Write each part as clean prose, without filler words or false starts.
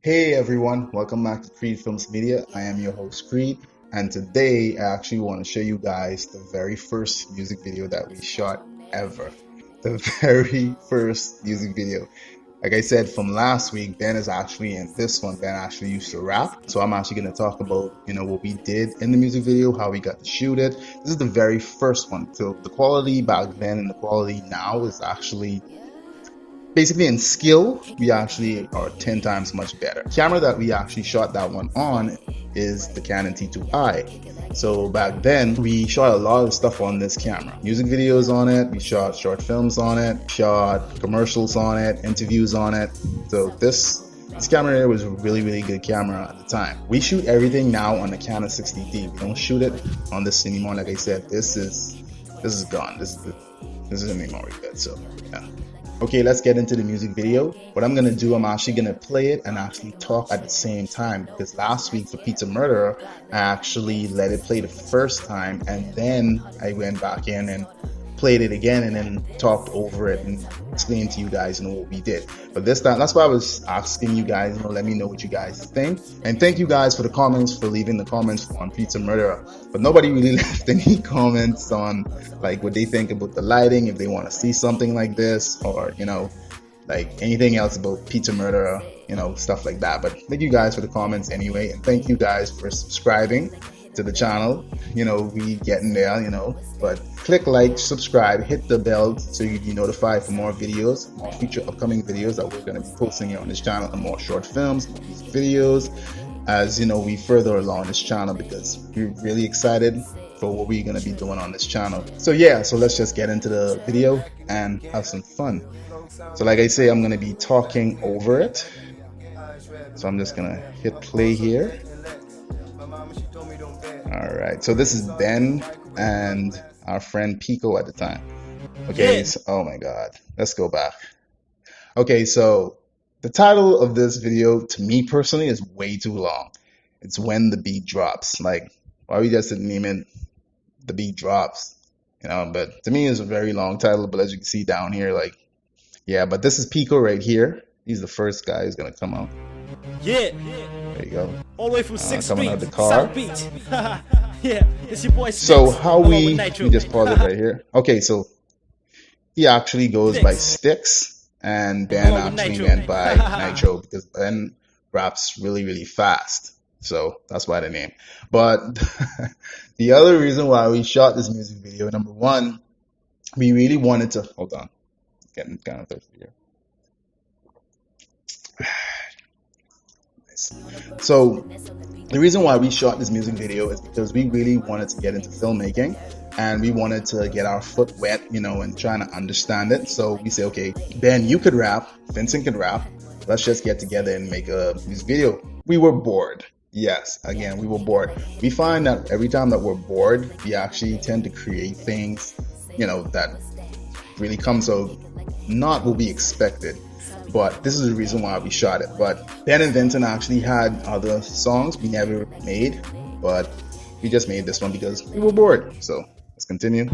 Hey everyone, welcome back to Creed Films Media. I am your host Creed, and today I actually want to show you guys the very first music video that we shot ever. The very first music video. Like I said from last week, Ben is actually in this one. Ben actually used to rap, so I'm actually going to talk about what we did in the music video, how we got to shoot it. This is the very first one. So the quality back then and the quality now is actually basically in skill, we actually are 10 times much better. The camera that we actually shot that one on is the Canon T2I. So back then, we shot a lot of stuff on this camera. Music videos on it, we shot short films on it, shot commercials on it, interviews on it. So this camera here was a really good camera at the time. We shoot everything now on the Canon 60D. We don't shoot it on this anymore. Like I said, this is gone. This isn't anymore good. So yeah. Okay, let's get into the music video. What I'm gonna do, I'm actually gonna play it and actually talk at the same time, because last week for Pizza Murderer, I actually let it play the first time and then I went back in and played it again and then talked over it and explained to you guys what we did. But this time, that's why I was asking you guys, let me know what you guys think. And thank you guys for the comments, for leaving the comments on Pizza Murderer. But nobody really left any comments on like what they think about the lighting, if they want to see something like this, or like anything else about Pizza Murderer, stuff like that. But thank you guys for the comments anyway, and thank you guys for subscribing to the channel. We getting there, but click like, subscribe, hit the bell so you be notified for more videos, more future upcoming videos that we're going to be posting here on this channel, and more short films, more music videos, as we further along this channel, because we're really excited for what we're going to be doing on this channel. So yeah, so let's just get into the video and have some fun. So like I say, I'm going to be talking over it, so I'm just going to hit play here. All right, so this is Ben and our friend Pico at the time. Okay, so, oh my God, let's go back. Okay, so the title of this video, to me personally, is way too long. It's When the Beat Drops. Like, why we just didn't name it The Beat Drops? But to me, it's a very long title. But as you can see down here, like, yeah, but this is Pico right here. He's the first guy who's gonna come out. Yeah. There you go. All the way from 6th coming Street, out of the car. South Beach. Yeah, it's your boy So Sticks, how along we with just pause it right here. Okay, so he actually goes by Sticks, and Ben actually went by Nitro, because Ben raps really fast. So that's why the name. But the other reason why we shot this music video, number one, we really wanted to, hold on, getting kind of thirsty here. So the reason why we shot this music video is because we really wanted to get into filmmaking, and we wanted to get our foot wet, and trying to understand it. So we say, okay, Ben, you could rap, Vincent could rap, let's just get together and make a music video. We were bored. Yes, again, we were bored. We find that every time that we're bored, we actually tend to create things, that really comes out not what we expected. But this is the reason why we shot it. But Ben and Vincent actually had other songs we never made, but we just made this one because we were bored. So let's continue.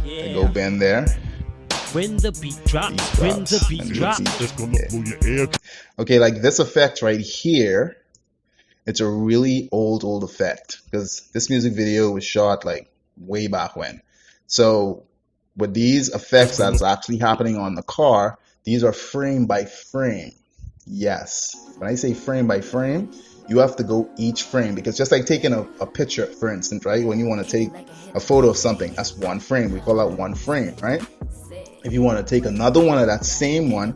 Yeah. Go Ben there. When the beat drops, when the beat drops. It's gonna blow your ear. Okay, like this effect right here, it's a really old effect, because this music video was shot like way back when. So with these effects that's actually happening on the car, these are frame by frame. Yes. When I say frame by frame, you have to go each frame, because just like taking a picture, for instance, right? When you want to take a photo of something, that's one frame. We call that one frame, right? If you want to take another one of that same one,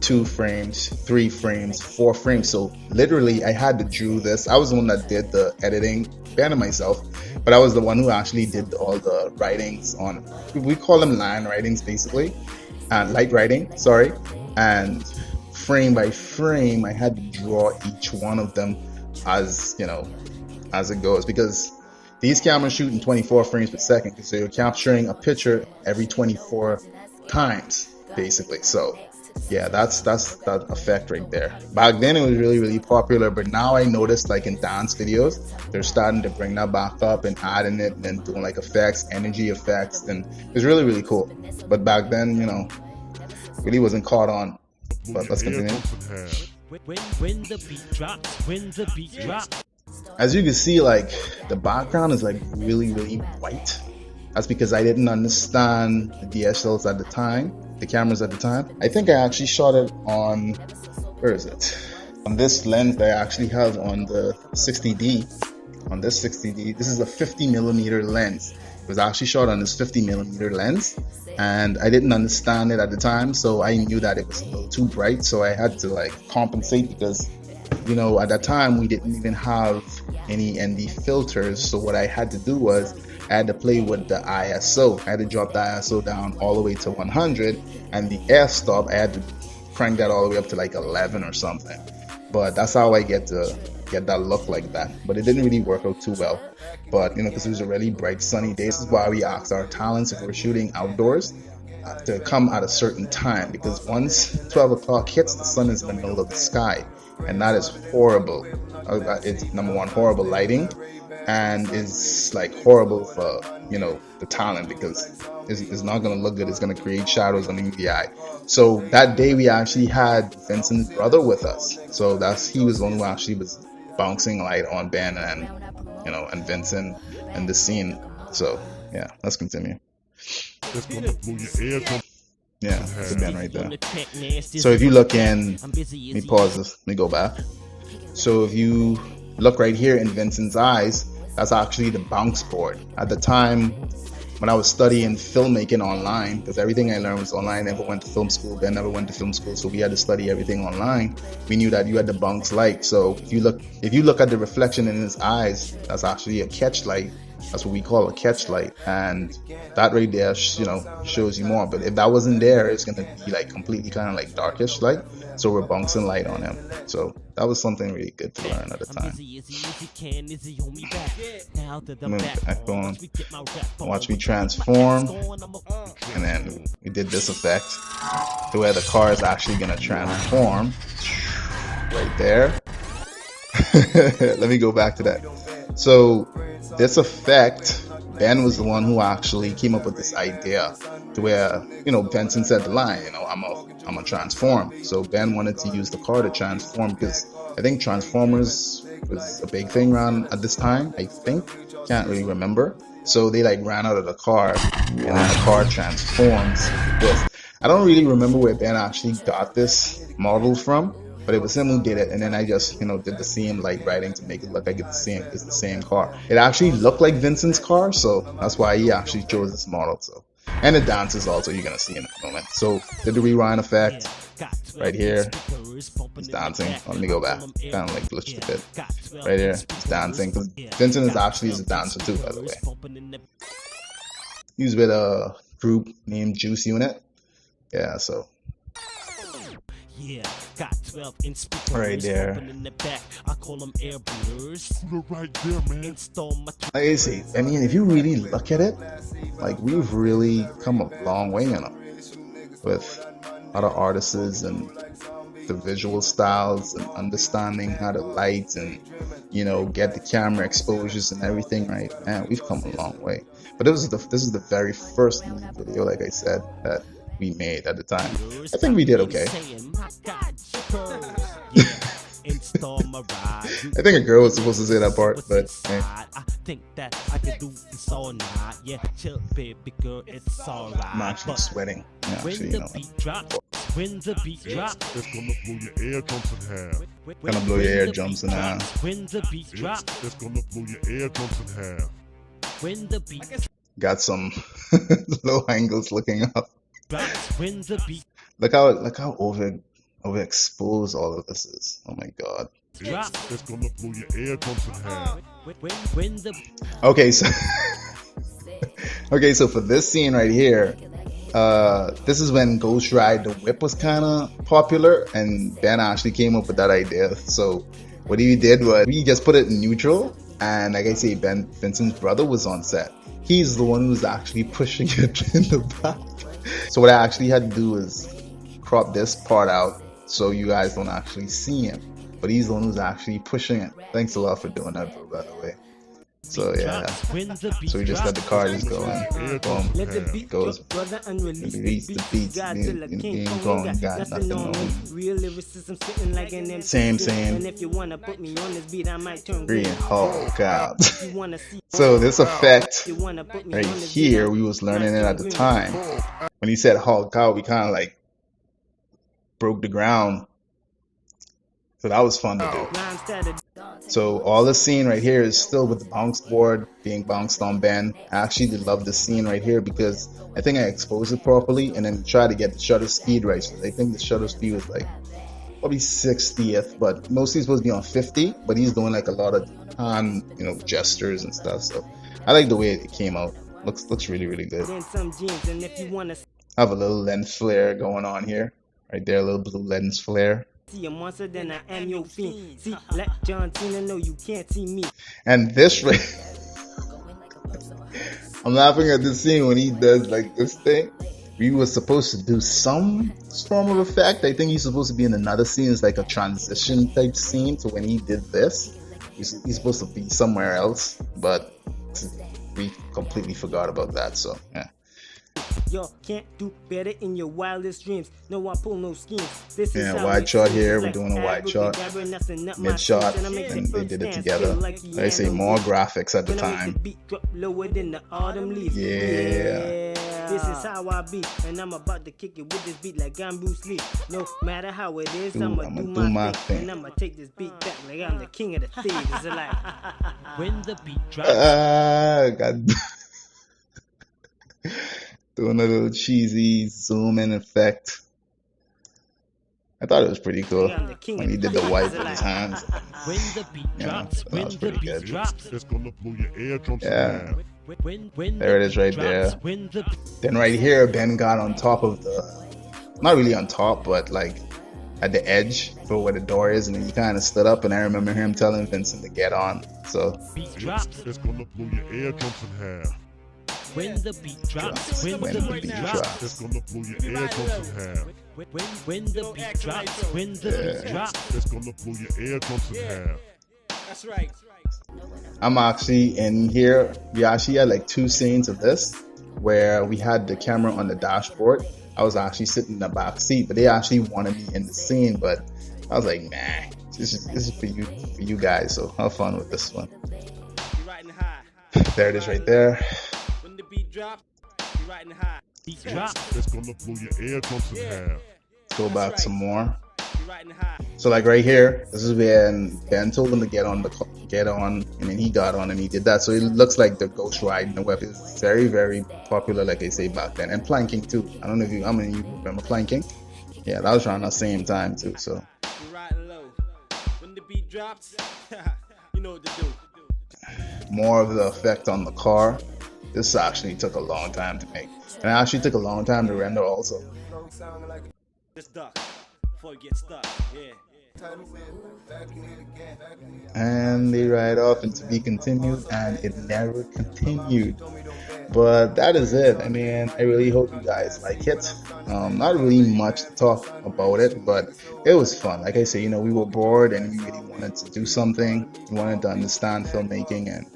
2 frames, 3 frames, 4 frames. So literally, I had to draw this. I was the one that did the editing, Ben and myself, but I was the one who actually did all the writings on, we call them line writings basically. Light writing, sorry, and frame by frame, I had to draw each one of them as as it goes, because these cameras shoot in 24 frames per second, so you're capturing a picture every 24 times, basically. So yeah, that's that effect right there. Back then it was really popular, but now I noticed like in dance videos, they're starting to bring that back up and adding it and doing like effects, energy effects, and it's really cool. But back then, really wasn't caught on. But let's continue. When the beat drops, when the beat drops. As you can see, like the background is like really white. That's because I didn't understand the DSLs at the time, the cameras at the time. I think I actually shot it on, where is it? On this lens that I actually have on the 60D. On this 60D, this is a 50mm lens. It was actually shot on this 50mm lens, and I didn't understand it at the time, so I knew that it was a little too bright, so I had to like compensate because, you know, at that time we didn't even have any ND filters. So what I had to do was I had to play with the ISO. I had to drop the ISO down all the way to 100, and the f-stop I had to crank that all the way up to like 11 or something. But that's how I get that look like that. But it didn't really work out too well. But you know, because it was a really bright sunny day, this is why we asked our talents if we're shooting outdoors to come at a certain time, because once 12 o'clock hits, the sun is in the middle of the sky, and that is horrible. It's number one, horrible lighting, and it's like horrible for, you know, the talent, because it's not going to look good. It's going to create shadows on the eye. So that day we actually had Vincent's brother with us, so he was the one who actually was bouncing light on Ben and, you know, and Vincent and the scene. So yeah, let's continue. Yeah, it's a Ben right there. So if you look in, let me pause this, let me go back. So if you look right here in Vincent's eyes, that's actually the bounce board. At the time when I was studying filmmaking online, because everything I learned was online, I never went to film school, Ben never went to film school, so we had to study everything online. We knew that you had to bounce light. So if you look at the reflection in his eyes, that's actually a catch light. That's what we call a catch light, and that right there, you know, shows you more. But if that wasn't there, it's gonna be like completely kind of like darkish light. So we're bouncing light on him. So that was something really good to learn at the time. Move back on. Watch me transform, and then we did this effect to where the car is actually gonna transform right there. Let me go back to that. So this effect, Ben was the one who actually came up with this idea to where, you know, Vincent said the line, you know, I'm a transform. So Ben wanted to use the car to transform, because I think Transformers was a big thing around at this time. I think, can't really remember. So they like ran out of the car, and then the car transforms. I don't really remember where Ben actually got this model from, but it was him who did it, and then I just, you know, did the same like writing to make it look like it's the same car. It actually looked like Vincent's car, so that's why he actually chose this model. So, and the dances also you're gonna see in a moment. So did the rewind effect right here. He's dancing. Oh, let me go back. Kind of like glitched a bit. Right here, he's dancing, because Vincent is actually a dancer too, by the way. He's with a group named Juice Unit. Yeah, so. Yeah, got 12 inch speakers right there. In the back. I call them air blurs. Right there, man. Like I say, I mean, if you really look at it, like we've really come a long way, you know, with other artists and the visual styles and understanding how to light and, you know, get the camera exposures and everything, right? Man, we've come a long way. But this is the very first music video, like I said, that we made at the time. I think we did okay. I think a girl was supposed to say that part, but hey. I think that I can do this all night. Yeah, chill, baby girl, it's alright. I'm actually sweating. Yeah, actually, you know. When the beat drops, it's gonna blow your eardrums in half. Gonna blow your eardrums in half. When the beat drops, it's gonna blow your eardrums in half. When the beat got some low angles looking up. When the beat look how overexposed all of this is. Oh my god. It's gonna blow your eardrums in half. When the okay, so for this scene right here, this is when Ghost Ride the Whip was kind of popular, and Ben actually came up with that idea. So what he did was we just put it in neutral, and like I say, Vincent's brother was on set. He's the one who's actually pushing it in the back. So what I actually had to do is crop this part out so you guys don't actually see him. But he's the one who's actually pushing it. Thanks a lot for doing that, bro, by the way. So yeah, so we just let the car just go and boom, it goes. It release the beats, it ain't going, got nothing on. Same. Free and Hulk out. So this effect right here, we was learning it at the time. When he said Hulk out, we kind of like broke the ground. So that was fun to do. So all the scene right here is still with the bounce board being bounced on Ben. I actually did love this scene right here because I think I exposed it properly and then tried to get the shutter speed right. So I think the shutter speed was like probably 60th, but mostly supposed to be on 50. But he's doing like a lot of hand, gestures and stuff. So I like the way it came out. Looks really good. I have a little lens flare going on here, right there, a little blue lens flare. See a monster, then I am your fiend. See, let John Cena know you can't see me. And this right, I'm laughing at this scene when he does like this thing. We were supposed to do some form of effect. I think he's supposed to be in another scene. It's like a transition type scene. So when he did this, he's supposed to be somewhere else, but we completely forgot about that. So yeah. Y'all can't do better in your wildest dreams. No, I pull no schemes. This is wide shot here. We're doing a wide shot, mid shot, and they did it together. Like I say, more graphics at the time. Yeah. This is how I be, and I'm about to kick it with this beat like I'm Bruce Lee. No matter how it is, I'ma do my thing, and I'ma take this beat back like I'm the king of the thieves. It's like when the beat drops. God. Doing a little cheesy zoom in effect. I thought it was pretty cool when he did the wipe with his hands. When the beat drops, when the beat drops, it's gonna blow your eardrums in half. There it is right there. Then right here, Ben got on top of not really on top, but like at the edge for where the door is, and then he kind of stood up, and I remember him telling Vincent to get on. So it's gonna blow your eardrums in half. When the beat drops, when the beat drops, it's gonna blow your eardrums in half. When the beat drops, when the beat drops, it's gonna blow your eardrums in half. That's right. I'm actually in here. We actually had like 2 scenes of this where we had the camera on the dashboard. I was actually sitting in the back seat, but they actually wanted me in the scene. But I was like, nah, this is for you guys. So have fun with this one. There it is right there. When the beat drops, you're riding high. Beat drops, it's gonna blow your eardrums in half. Go back some more. So like right here, this is when Ben told him to get on, and then he got on and he did that. So it looks like the ghost riding the web is very popular, like I say back then, and planking too. I don't know how many of you remember planking. Yeah, that was around the same time too. So when the beat drops, you know what to do. More of the effect on the car. This actually took a long time to make, and it actually took a long time to render also. Before you get stuck, yeah. And they ride off and to be continued, and it never continued. But that is it. I mean, I really hope you guys like it. Not really much to talk about it, but it was fun. Like I say, we were bored and we really wanted to do something. We wanted to understand filmmaking, and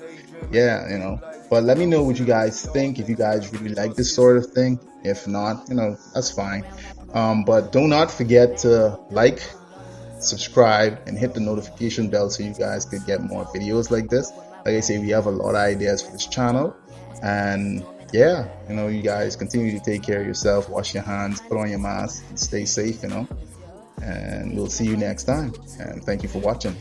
yeah, But let me know what you guys think, if you guys really like this sort of thing. If not, that's fine. But do not forget to like, subscribe, and hit the notification bell so you guys could get more videos like this. Like I say, we have a lot of ideas for this channel. And yeah, you guys continue to take care of yourself, wash your hands, put on your mask, and stay safe, and we'll see you next time. And thank you for watching.